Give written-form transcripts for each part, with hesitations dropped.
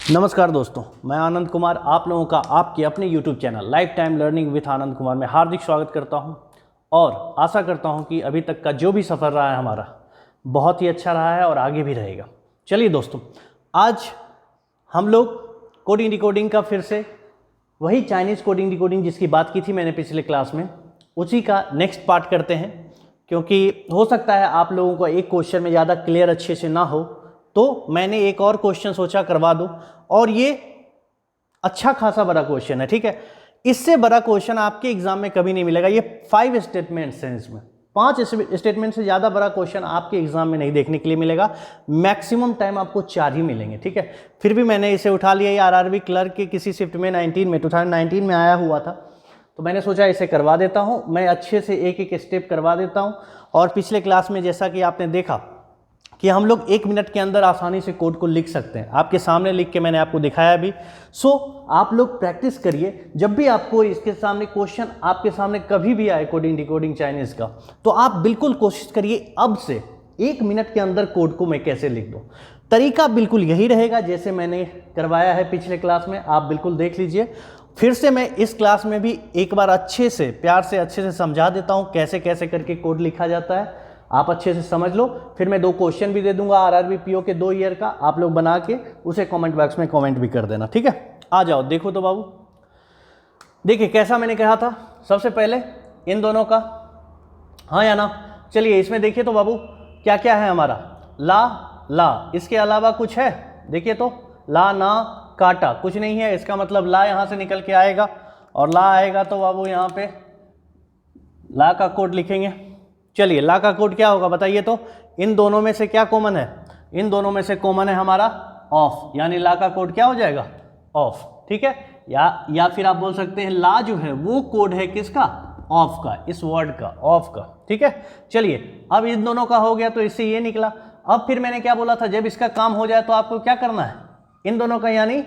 नमस्कार दोस्तों, मैं आनंद कुमार आप लोगों का आपके अपने YouTube channel lifetime learning with Anand Kumar में हार्दिक स्वागत करता हूं और आशा करता हूं कि अभी तक का जो भी सफ़र रहा है हमारा बहुत ही अच्छा रहा है और आगे भी रहेगा। चलिए दोस्तों, आज हम लोग कोडिंग डिकोडिंग का फिर से वही चाइनीज़ कोडिंग डिकोडिंग जिसकी बात की थी मैंने पिछले क्लास में, उसी का नेक्स्ट पार्ट करते हैं। क्योंकि हो सकता है आप लोगों को एक क्वेश्चन में ज़्यादा क्लियर अच्छे से ना हो, तो मैंने एक और क्वेश्चन सोचा करवा दूं। और ये अच्छा खासा बड़ा क्वेश्चन है, ठीक है। इससे बड़ा क्वेश्चन आपके एग्जाम में कभी नहीं मिलेगा। ये 5 स्टेटमेंट्स हैं, इसमें 5 स्टेटमेंट से ज़्यादा बड़ा क्वेश्चन आपके एग्जाम में नहीं देखने के लिए मिलेगा। मैक्सिमम टाइम आपको 4 ही मिलेंगे, ठीक है। फिर भी मैंने इसे उठा लिया। ये आरआरबी क्लर्क के किसी शिफ्ट में 2019 में आया हुआ था, तो मैंने सोचा इसे करवा देता हूँ। मैं अच्छे से एक एक स्टेप करवा देता हूँ। और पिछले क्लास में जैसा कि आपने देखा कि हम लोग 1 मिनट के अंदर आसानी से कोड को लिख सकते हैं, आपके सामने लिख के मैंने आपको दिखाया भी। सो आप लोग प्रैक्टिस करिए। जब भी आपको इसके सामने क्वेश्चन आपके सामने कभी भी आए कोडिंग डिकोडिंग चाइनीज़ का, तो आप बिल्कुल कोशिश करिए अब से 1 मिनट के अंदर कोड को मैं कैसे लिख दूँ। तरीका बिल्कुल यही रहेगा जैसे मैंने करवाया है पिछले क्लास में, आप बिल्कुल देख लीजिए। फिर से मैं इस क्लास में भी एक बार अच्छे से प्यार से अच्छे से समझा देता हूँ कैसे कैसे करके कोड लिखा जाता है। आप अच्छे से समझ लो। फिर मैं 2 क्वेश्चन भी दे दूंगा आरआरबी पीओ के 2 ईयर का, आप लोग बना के उसे कमेंट बॉक्स में कमेंट भी कर देना, ठीक है। आ जाओ, देखो तो बाबू, देखिए कैसा मैंने कहा था। सबसे पहले इन दोनों का हाँ या ना, चलिए इसमें देखिए तो बाबू क्या क्या है हमारा। ला ला, इसके अलावा कुछ है? देखिए तो ला ना काटा, कुछ नहीं है। इसका मतलब ला यहाँ से निकल के आएगा और ला आएगा तो बाबू यहाँ पे ला का कोड लिखेंगे। चलिए ला का कोड क्या होगा बताइए तो। इन दोनों में से क्या कॉमन है? इन दोनों में से कॉमन है हमारा ऑफ, यानी ला का कोड क्या हो जाएगा? ऑफ, ठीक है। या फिर आप बोल सकते हैं ला जो है वो कोड है किसका? ऑफ का, इस वर्ड का, ऑफ का, ठीक है। चलिए अब इन दोनों का हो गया तो इससे ये निकला। अब फिर मैंने क्या बोला था, जब इसका काम हो जाए तो आपको क्या करना है? इन दोनों का यानी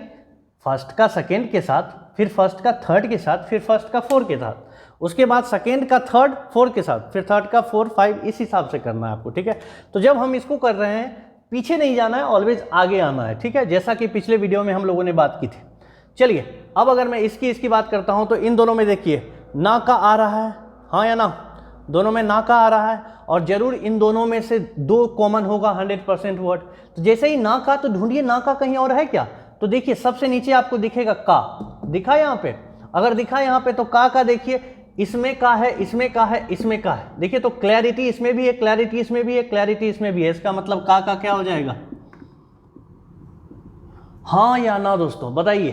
फर्स्ट का सेकेंड के साथ, फिर फर्स्ट का थर्ड के साथ, फिर फर्स्ट का फोर्थ के साथ, उसके बाद सेकेंड का थर्ड फोर्थ के साथ, फिर थर्ड का 4 5, इस हिसाब से करना है आपको, ठीक है। तो जब हम इसको कर रहे हैं पीछे नहीं जाना है, ऑलवेज आगे आना है, ठीक है, जैसा कि पिछले वीडियो में हम लोगों ने बात की थी। चलिए अब अगर मैं इसकी बात करता हूं तो इन दोनों में देखिए ना का आ रहा है, हाँ या ना? दोनों में ना का आ रहा है और जरूर इन दोनों में से 2 कॉमन होगा 100% वर्ड। तो जैसे ही ना का, तो ढूंढिए ना का कहीं और है क्या? तो देखिए सबसे नीचे आपको दिखेगा का, दिखा यहाँ पे? अगर दिखा यहाँ पे तो का देखिए, इसमें का है, इसमें का है, इसमें का है। देखिए तो क्लैरिटी इसमें भी है, क्लैरिटी इसमें भी है, क्लैरिटी इसमें भी है। इसका मतलब का क्या हो जाएगा? हाँ या ना दोस्तों बताइए?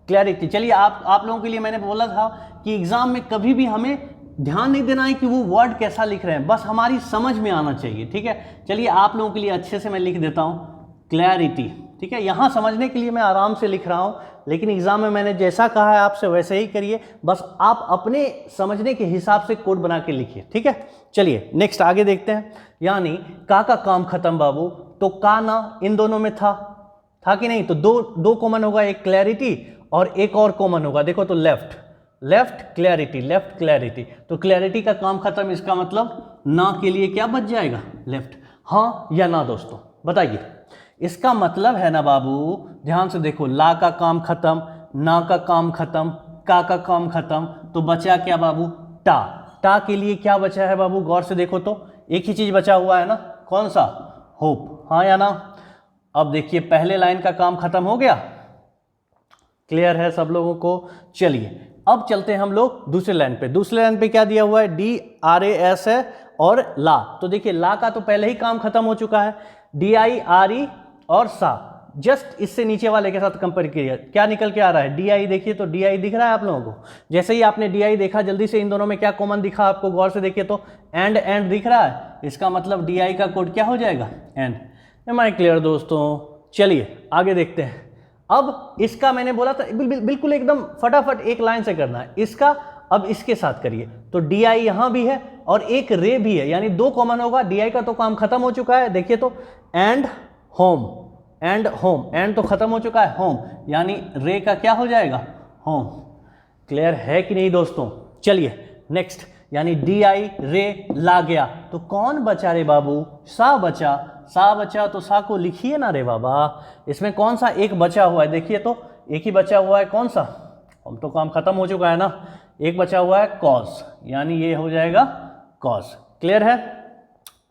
क्लैरिटी। चलिए आप लोगों के लिए मैंने बोला था कि एग्जाम में कभी भी हमें ध्यान नहीं देना है कि वो वर्ड कैसा लिख रहे हैं, बस हमारी समझ में आना चाहिए, ठीक है। चलिए आप लोगों के लिए अच्छे से मैं लिख देता हूँ क्लैरिटी, ठीक है। यहाँ समझने के लिए मैं आराम से लिख रहा हूँ, लेकिन एग्जाम में मैंने जैसा कहा है आपसे वैसे ही करिए। बस आप अपने समझने के हिसाब से कोड बना के लिखिए, ठीक है। चलिए नेक्स्ट आगे देखते हैं। यानी का काम खत्म बाबू, तो का ना इन दोनों में था कि नहीं? तो दो कॉमन होगा, एक क्लैरिटी और एक और कॉमन होगा। देखो तो लेफ्ट क्लैरिटी, लेफ्ट क्लैरिटी। तो क्लैरिटी का काम खत्म, इसका मतलब ना के लिए क्या बच जाएगा? लेफ्ट। हाँ या ना दोस्तों बताइए? इसका मतलब है ना बाबू, ध्यान से देखो, ला का काम खत्म, ना का काम खत्म, का काम खत्म, तो बचा क्या बाबू? टा के लिए क्या बचा है बाबू? गौर से देखो तो एक ही चीज बचा हुआ है ना, कौन सा? होप, हाँ या ना? अब देखिए पहले लाइन का काम खत्म हो गया, क्लियर है सब लोगों को? चलिए अब चलते हैं हम लोग दूसरे लाइन पे। दूसरे लाइन पे क्या दिया हुआ है? DRAS है और ला। तो देखिए ला का तो पहले ही काम खत्म हो चुका है, DIRE और सा। जस्ट इससे नीचे वाले के साथ कंपेयर किया, क्या निकल के आ रहा है? DI। देखिए तो DI दिख रहा है आप लोगों को? जैसे ही आपने DI देखा, जल्दी से इन दोनों में क्या कॉमन दिखा आपको? गौर से देखिए तो एंड दिख रहा है। इसका मतलब DI का कोड क्या हो जाएगा? एंड। एम आई क्लियर दोस्तों? चलिए आगे देखते हैं। अब इसका मैंने बोला था बिल्कुल एकदम फटाफट एक लाइन से करना है इसका। अब इसके साथ करिए तो DI यहां भी है और एक रे भी है, यानी 2 कॉमन होगा। DI का तो काम खत्म हो चुका है, देखिए तो एंड होम, एंड तो खत्म हो चुका है, होम, यानी रे का क्या हो जाएगा? होम। क्लियर है कि नहीं दोस्तों? चलिए नेक्स्ट, यानी DI रे ला गया, तो कौन बचा रे बाबू? सा बचा। सा बचा तो सा को लिखिए ना रे बाबा। इसमें कौन सा एक बचा हुआ है, देखिए तो एक ही बचा हुआ है, कौन सा, हम तो काम खत्म हो चुका है ना, एक बचा हुआ है कॉस, यानी ये हो जाएगा कॉस। क्लियर है।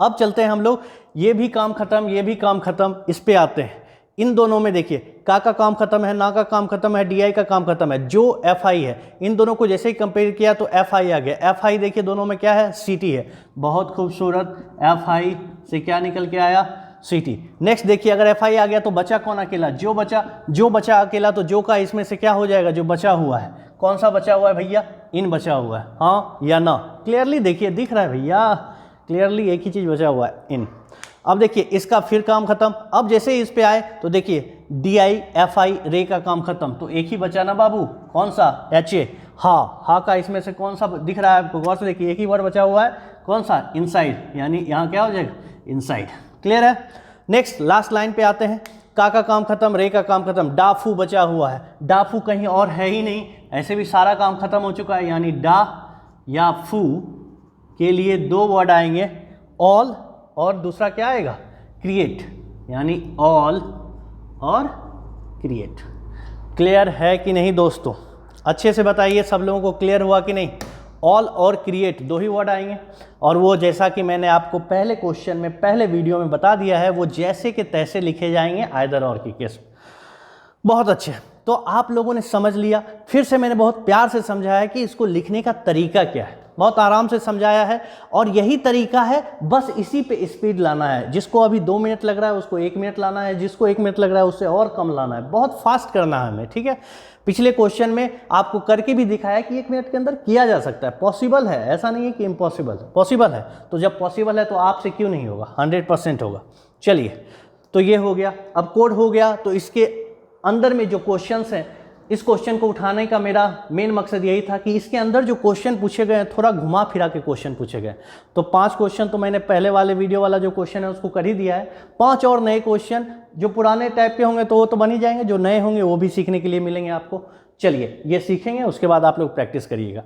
अब चलते हैं हम लोग, ये भी काम खत्म, ये भी काम खत्म, इस पे आते हैं। इन दोनों में देखिए का काम खत्म है, ना का काम खत्म है, डी आई का काम खत्म है, जो एफ आई है, इन दोनों को जैसे ही कंपेयर किया तो एफ आई आ गया। एफ आई देखिए दोनों में क्या है, सी टी है, बहुत खूबसूरत, एफ आई से क्या निकल के आया, सी टी। नेक्स्ट देखिए अगर एफ आई आ गया तो बचा कौन अकेला, जो बचा अकेला, तो जो का इसमें से क्या हो जाएगा, जो बचा हुआ है, कौन सा बचा हुआ है भैया, इन बचा हुआ है, हाँ या ना। क्लियरली देखिए दिख रहा है भैया, क्लियरली एक ही चीज बचा हुआ है, इन। अब देखिए इसका फिर काम खत्म। अब जैसे इस पे आए तो देखिए डी आई एफ आई रे का काम खत्म, तो एक ही बचा ना बाबू, कौन सा, एच ए, हा का इसमें से कौन सा दिख रहा है आपको, गौर से देखिए एक ही वर्ड बचा हुआ है, कौन सा, इनसाइड, यानी यहाँ क्या हो जाएगा, इनसाइड। क्लियर है। नेक्स्ट लास्ट लाइन पे आते हैं, का काम खत्म, रे का काम खत्म, डाफू बचा हुआ है, डाफू कहीं और है ही नहीं, ऐसे भी सारा काम खत्म हो चुका है, यानी डा या फू के लिए दो वर्ड आएंगे, ऑल और दूसरा क्या आएगा, क्रिएट, यानी ऑल और क्रिएट। क्लियर है कि नहीं दोस्तों, अच्छे से बताइए सब लोगों को क्लियर हुआ कि नहीं। ऑल और क्रिएट दो ही वर्ड आएंगे, और वो जैसा कि मैंने आपको पहले क्वेश्चन में, पहले वीडियो में बता दिया है, वो जैसे के तैसे लिखे जाएंगे आइदर और की केस। बहुत अच्छे, तो आप लोगों ने समझ लिया। फिर से मैंने बहुत प्यार से समझाया कि इसको लिखने का तरीका क्या है, बहुत आराम से समझाया है, और यही तरीका है, बस इसी पे स्पीड लाना है। जिसको अभी 2 मिनट लग रहा है उसको 1 मिनट लाना है, जिसको 1 मिनट लग रहा है उससे और कम लाना है, बहुत फास्ट करना है हमें, ठीक है। पिछले क्वेश्चन में आपको करके भी दिखाया कि 1 मिनट के अंदर किया जा सकता है, पॉसिबल है, ऐसा नहीं है कि इम्पॉसिबल है, पॉसिबल है। तो जब पॉसिबल है तो आपसे क्यों नहीं होगा, 100% होगा। चलिए, तो ये हो गया। अब कोड हो गया, तो इसके अंदर में जो क्वेश्चंस हैं, इस क्वेश्चन को उठाने का मेरा मेन मकसद यही था कि इसके अंदर जो क्वेश्चन पूछे गए हैं थोड़ा घुमा फिरा के क्वेश्चन पूछे गए। तो 5 क्वेश्चन तो मैंने पहले वाले वीडियो वाला जो क्वेश्चन है उसको कर ही दिया है, 5 और नए क्वेश्चन जो पुराने टाइप के होंगे तो वो तो बन ही जाएंगे, जो नए होंगे वो भी सीखने के लिए मिलेंगे आपको। चलिए ये सीखेंगे, उसके बाद आप लोग प्रैक्टिस करिएगा।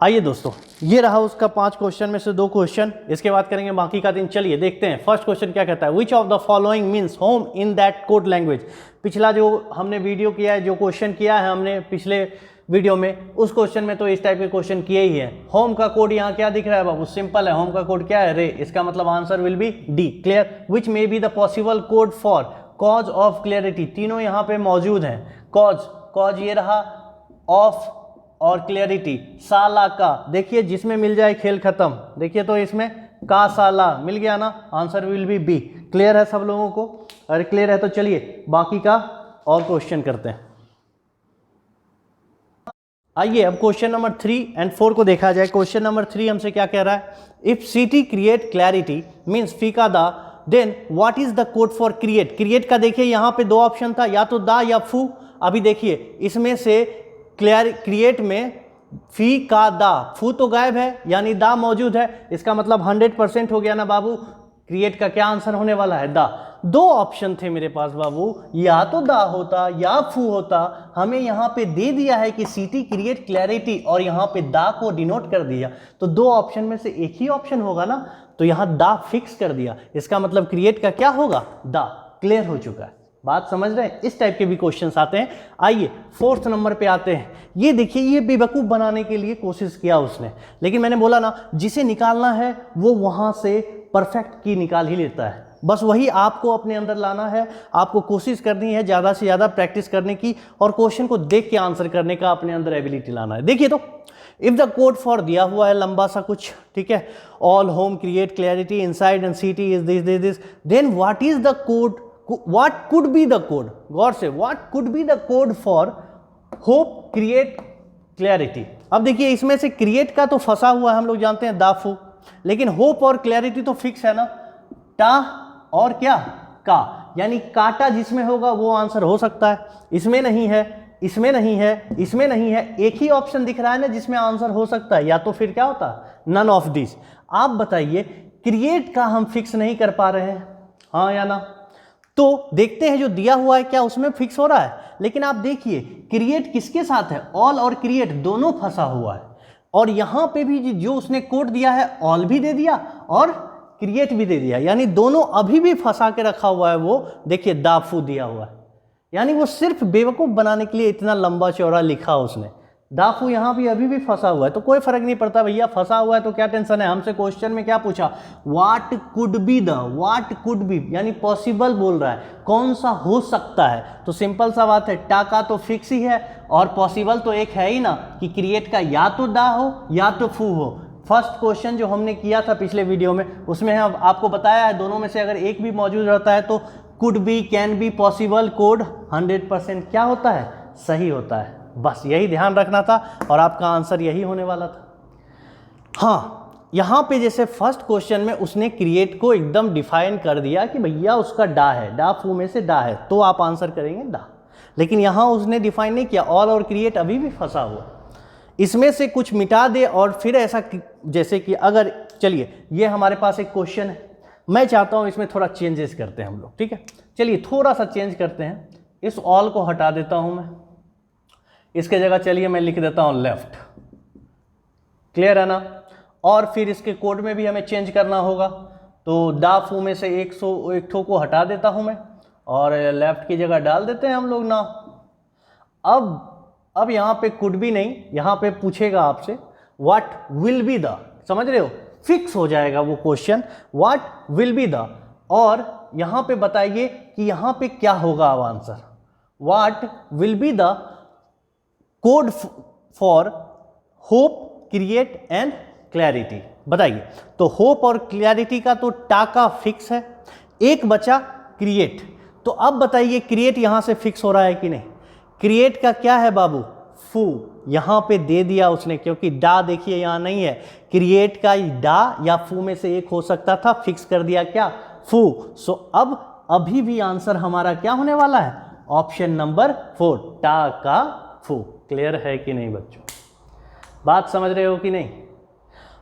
आइए दोस्तों, ये रहा उसका 5 क्वेश्चन में से 2 क्वेश्चन, इसके बाद करेंगे बाकी का दिन। चलिए देखते हैं फर्स्ट क्वेश्चन क्या कहता है, which of the following means home in that code language. पिछला जो हमने वीडियो किया है, जो क्वेश्चन किया है हमने पिछले वीडियो में, उस क्वेश्चन में तो इस टाइप के क्वेश्चन किए ही है। होम का कोड यहाँ क्या दिख रहा है बाबू, सिंपल है, होम का कोड क्या है, रे, इसका मतलब answer will B D. Clear. Which may be the possible code for cause of clarity, तीनों यहाँ पे मौजूद हैं। कॉज ये रहा, ऑफ और क्लियरिटी, साला का, देखिए जिसमें मिल जाए खेल खत्म। देखिए तो इसमें का साला मिल गया ना, answer will be B. Clear है सब लोगों को, अगर क्लियर है तो चलिए बाकी का और क्वेश्चन करते हैं। आइए अब क्वेश्चन नंबर 3 और 4 को देखा जाए। क्वेश्चन नंबर 3 हमसे क्या कह रहा है, if city create clarity means फीका दा, then what is the code for create. Create का देखिए यहाँ पे 2 ऑप्शन था, या तो दा या फू। अभी देखिए इसमें से क्रिएट में फी का दा, फू तो गायब है यानी दा मौजूद है, इसका मतलब 100% हो गया ना बाबू। क्रिएट का क्या आंसर होने वाला है, दा। 2 ऑप्शन थे मेरे पास बाबू, या तो दा होता या फू होता, हमें यहाँ पे दे दिया है कि सिटी क्रिएट क्लैरिटी और यहाँ पे दा को डिनोट कर दिया, तो 2 ऑप्शन में से एक ही ऑप्शन होगा ना, तो यहाँ दा फिक्स कर दिया, इसका मतलब क्रिएट का क्या होगा, दा। क्लियर हो चुका है, बात समझ रहे हैं। इस टाइप के भी क्वेश्चंस आते हैं। आइए 4th नंबर पे आते हैं। ये देखिए, ये बेवकूफ़ बनाने के लिए कोशिश किया उसने, लेकिन मैंने बोला ना जिसे निकालना है वो वहां से परफेक्ट की निकाल ही लेता है। बस वही आपको अपने अंदर लाना है, आपको कोशिश करनी है ज़्यादा से ज़्यादा प्रैक्टिस करने की और क्वेश्चन को देख के आंसर करने का अपने अंदर एबिलिटी लाना है। देखिए तो इफ द कोड फॉर दिया हुआ है लंबा सा कुछ, ठीक है, all home create clarity inside and city is this, then what is the code, what could be the code, गौर से, what could be the code for hope create clarity। अब देखिए इसमें से क्रिएट का तो फंसा हुआ है, हम लोग जानते हैं दाफू, लेकिन होप और क्लैरिटी तो फिक्स है ना, टा और क्या का, यानी काटा जिसमें होगा वो आंसर हो सकता है, इसमें नहीं है, इसमें नहीं है, इसमें नहीं है, एक ही ऑप्शन दिख रहा है ना जिसमें आंसर हो सकता है, या तो फिर क्या होता, नन ऑफ दिस। आप बताइए, क्रिएट का हम फिक्स नहीं कर पा रहे हैं, हाँ या ना। तो देखते हैं जो दिया हुआ है क्या उसमें फिक्स हो रहा है, लेकिन आप देखिए क्रिएट किसके साथ है, ऑल और क्रिएट दोनों फंसा हुआ है। और यहाँ पे भी जो उसने कोड दिया है ऑल भी दे दिया और क्रिएट भी दे दिया, यानी दोनों अभी भी फंसा के रखा हुआ है। वो देखिए दाफू दिया हुआ है, यानी वो सिर्फ बेवकूफ़ बनाने के लिए इतना लंबा चौड़ा लिखा उसने। दाफू यहाँ भी अभी भी फंसा हुआ है, तो कोई फर्क नहीं पड़ता भैया, फंसा हुआ है तो क्या टेंशन है। हमसे क्वेश्चन में क्या पूछा, what could be the, what could be यानी पॉसिबल बोल रहा है, कौन सा हो सकता है। तो सिंपल सा बात है, टाका तो फिक्स ही है और पॉसिबल तो एक है ही ना कि क्रिएट का या तो डा हो या तो फू हो। फर्स्ट क्वेश्चन जो हमने किया था पिछले वीडियो में, उसमें हम आपको बताया है दोनों में से अगर एक भी मौजूद रहता है तो could be, can be, possible, code 100% क्या होता है, सही होता है। बस यही ध्यान रखना था और आपका आंसर यही होने वाला था। हाँ, यहाँ पे जैसे फर्स्ट क्वेश्चन में उसने क्रिएट को एकदम डिफाइन कर दिया कि भैया उसका डा है, डा फू में से डा है, तो आप आंसर करेंगे डा। लेकिन यहाँ उसने डिफाइन नहीं किया, ऑल और क्रिएट अभी भी फंसा हुआ। इसमें से कुछ मिटा दे और फिर ऐसा जैसे कि अगर, चलिए ये हमारे पास एक क्वेश्चन है, मैं चाहता हूँ इसमें थोड़ा चेंजेस करते हैं हम लोग, ठीक है। चलिए थोड़ा सा चेंज करते हैं, इस ऑल को हटा देता हूँ मैं, इसके जगह चलिए मैं लिख देता हूँ लेफ्ट, क्लियर है ना। और फिर इसके कोड में भी हमें चेंज करना होगा, तो डा फू में से एक ठो को हटा देता हूँ मैं और लेफ्ट की जगह डाल देते हैं हम लोग ना। अब यहाँ पे कुड भी नहीं, यहाँ पे पूछेगा आपसे व्हाट विल बी द, समझ रहे हो, फिक्स हो जाएगा वो question, what will be the. और यहाँ पे बताइए कि यहाँ पे क्या होगा अब answer, what will be the code for hope, create and clarity. बताइए, तो होप और क्लैरिटी का तो टाका फिक्स है, एक बचा क्रिएट। तो अब बताइए क्रिएट यहां से फिक्स हो रहा है कि नहीं। क्रिएट का क्या है बाबू, फू, यहां पे दे दिया उसने, क्योंकि डा देखिए यहां नहीं है, क्रिएट का डा या फू में से एक हो सकता था, फिक्स कर दिया क्या, फू। सो अब अभी भी आंसर हमारा क्या होने वाला है, ऑप्शन नंबर 4, टाका फू। क्लियर है कि नहीं बच्चों, बात समझ रहे हो कि नहीं।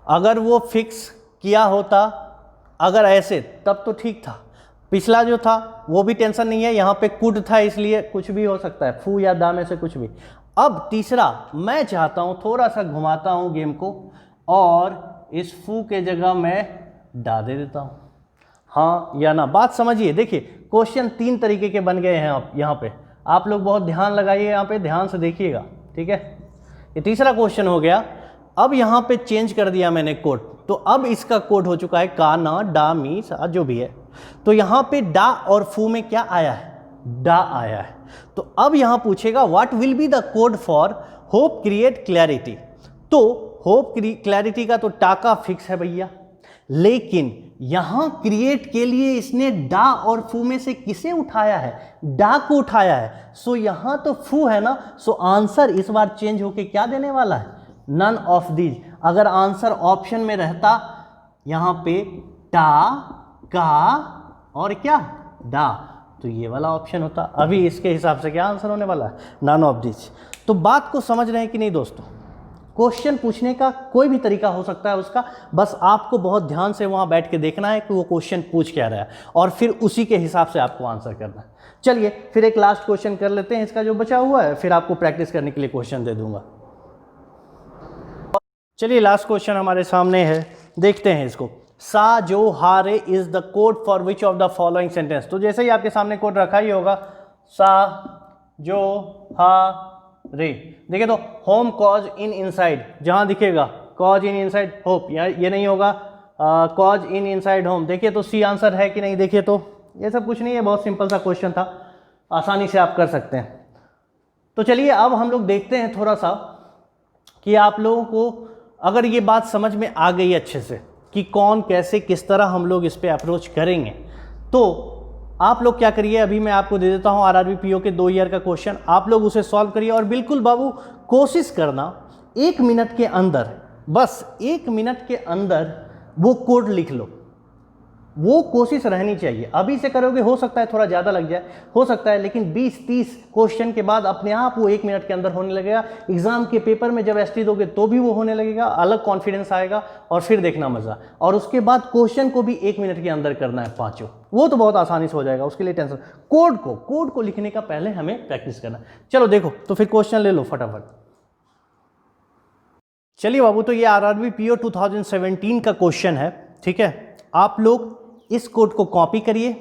अगर वो फिक्स किया होता, अगर ऐसे, तब तो ठीक था। पिछला जो था वो भी टेंशन नहीं है, यहाँ पे कुड था इसलिए कुछ भी हो सकता है, फू या दा में से कुछ भी। अब तीसरा मैं चाहता हूँ, थोड़ा सा घुमाता हूँ गेम को और इस फू के जगह मैं डा दे देता हूँ, हाँ या ना। बात समझिए, देखिए क्वेश्चन 3 तरीके के बन गए हैं आप यहाँ पे, आप लोग बहुत ध्यान लगाइए, यहाँ पे ध्यान से देखिएगा, ठीक है। ये तीसरा क्वेश्चन हो गया। अब यहाँ पे चेंज कर दिया मैंने कोड, तो अब इसका कोड हो चुका है का, ना, डा, मी, सा, जो भी है। तो यहाँ पे डा और फू में क्या आया है, डा आया है। तो अब यहाँ पूछेगा what will be the code for hope, create, clarity. तो होप क्लैरिटी का तो टाका फिक्स है भैया, लेकिन यहां क्रिएट के लिए इसने डा और फू में से किसे उठाया है, डा को उठाया है। सो यहां तो फू है ना, सो आंसर इस बार चेंज होके क्या देने वाला है, नन ऑफ दीज। अगर आंसर ऑप्शन में रहता यहां पे टा, का और क्या, डा, तो ये वाला ऑप्शन होता। अभी इसके हिसाब से क्या आंसर होने वाला है, नन ऑफ दीज। तो बात को समझ रहे हैं कि नहीं दोस्तों। क्वेश्चन पूछने का कोई भी तरीका हो सकता है उसका, बस आपको बहुत ध्यान से वहाँ बैठ के देखना है कि वो क्वेश्चन पूछ क्या रहा है और फिर उसी के हिसाब से आपको आंसर करना है। चलिए फिर एक लास्ट क्वेश्चन कर लेते हैं, इसका जो बचा हुआ है, फिर आपको प्रैक्टिस करने के लिए क्वेश्चन दे दूंगा। चलिए लास्ट क्वेश्चन हमारे सामने है, देखते हैं इसको। सा जो हा रे is the code for which of the following sentence. तो जैसे ही आपके सामने कोड रखा ही होगा, सा जो हा रे, देखिए तो होम कॉज इन इनसाइड, जहां दिखेगा कॉज इन इनसाइड होप, ये नहीं होगा कॉज इन इनसाइड होम। देखिए तो सी आंसर है कि नहीं, देखिए तो ये सब कुछ नहीं है, बहुत सिंपल सा क्वेश्चन था, आसानी से आप कर सकते हैं। तो चलिए अब हम लोग देखते हैं थोड़ा सा कि आप लोगों को अगर ये बात समझ में आ गई अच्छे से कि कौन कैसे किस तरह हम लोग इस पर अप्रोच करेंगे, तो आप लोग क्या करिए, अभी मैं आपको दे देता हूँ आरआरबी पीओ के 2 ईयर का क्वेश्चन, आप लोग उसे सॉल्व करिए और बिल्कुल बाबू कोशिश करना 1 मिनट के अंदर, बस 1 मिनट के अंदर वो कोड लिख लो, वो कोशिश रहनी चाहिए। अभी से करोगे हो सकता है थोड़ा ज़्यादा लग जाए, हो सकता है, लेकिन 20-30 क्वेश्चन के बाद अपने आप वो 1 मिनट के अंदर होने लगेगा। एग्जाम के पेपर में जब एसटी दोगे तो भी वो होने लगेगा, अलग कॉन्फिडेंस आएगा और फिर देखना मज़ा। और उसके बाद क्वेश्चन को भी 1 मिनट के अंदर करना है 5, वो तो बहुत आसानी से हो जाएगा, उसके लिए टेंशन। कोड को लिखने का पहले हमें प्रैक्टिस करना। चलो देखो तो फिर क्वेश्चन ले लो फटाफट। चलिए बाबू, तो ये आरआरबी पीओ 2017 का क्वेश्चन है, ठीक है। आप लोग इस कोड को कॉपी करिए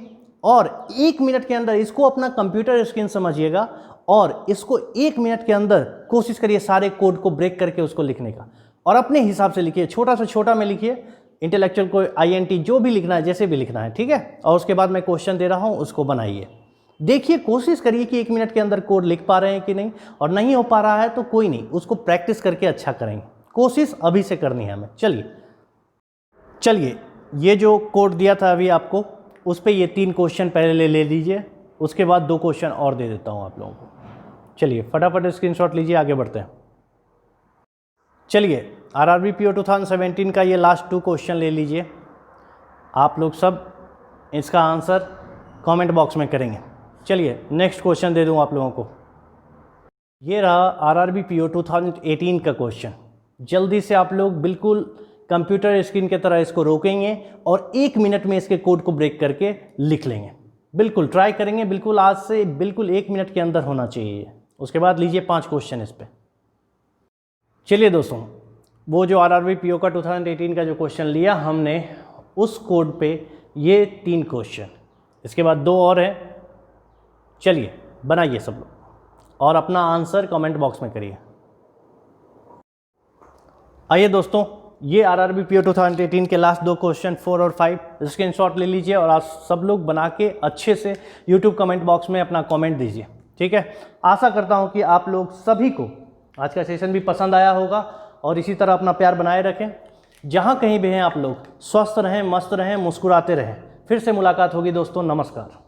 और 1 मिनट के अंदर इसको अपना कंप्यूटर स्क्रीन समझिएगा और इसको 1 मिनट के अंदर कोशिश करिए सारे कोड को ब्रेक करके उसको लिखने का, और अपने हिसाब से लिखिए, छोटा से छोटा में लिखिए, इंटेलेक्चुअल को INT जो भी लिखना है, जैसे भी लिखना है, ठीक है। और उसके बाद मैं क्वेश्चन दे रहा हूँ, उसको बनाइए, देखिए, कोशिश करिए कि 1 मिनट के अंदर कोड लिख पा रहे हैं कि नहीं, और नहीं हो पा रहा है तो कोई नहीं, उसको प्रैक्टिस करके अच्छा करेंगे। कोशिश अभी से करनी है हमें। चलिए ये जो कोड दिया था अभी आपको, उस पर ये 3 क्वेश्चन पहले ले लीजिए, उसके बाद 2 क्वेश्चन और दे देता हूँ आप लोगों को। चलिए फटाफट स्क्रीनशॉट लीजिए, आगे बढ़ते हैं। चलिए आरआरबी पीओ 2017 का ये लास्ट 2 क्वेश्चन ले लीजिए। आप लोग सब इसका आंसर कमेंट बॉक्स में करेंगे। चलिए नेक्स्ट क्वेश्चन दे दूँ आप लोगों को। ये रहा आरआरबी पीओ 2018 का क्वेश्चन। जल्दी से आप लोग बिल्कुल कंप्यूटर स्क्रीन की तरह इसको रोकेंगे और 1 मिनट में इसके कोड को ब्रेक करके लिख लेंगे। बिल्कुल ट्राई करेंगे, बिल्कुल आज से बिल्कुल 1 मिनट के अंदर होना चाहिए। उसके बाद लीजिए 5 क्वेश्चन इस पर। चलिए दोस्तों, वो जो आरआरबी पीओ का 2018 का जो क्वेश्चन लिया हमने, उस कोड पे ये 3 क्वेश्चन, इसके बाद 2 और हैं। चलिए बनाइए सब लोग और अपना आंसर कमेंट बॉक्स में करिए। आइए दोस्तों, ये आरआरबी पीओ 2018 के लास्ट 2 क्वेश्चन 4 और 5 स्क्रीनशॉट ले लीजिए और आज सब लोग बना के अच्छे से यूट्यूब कमेंट बॉक्स में अपना कमेंट दीजिए, ठीक है। आशा करता हूँ कि आप लोग सभी को आज का सेशन भी पसंद आया होगा और इसी तरह अपना प्यार बनाए रखें। जहाँ कहीं भी हैं आप लोग स्वस्थ रहें, मस्त रहें, मुस्कुराते रहें। फिर से मुलाकात होगी दोस्तों, नमस्कार।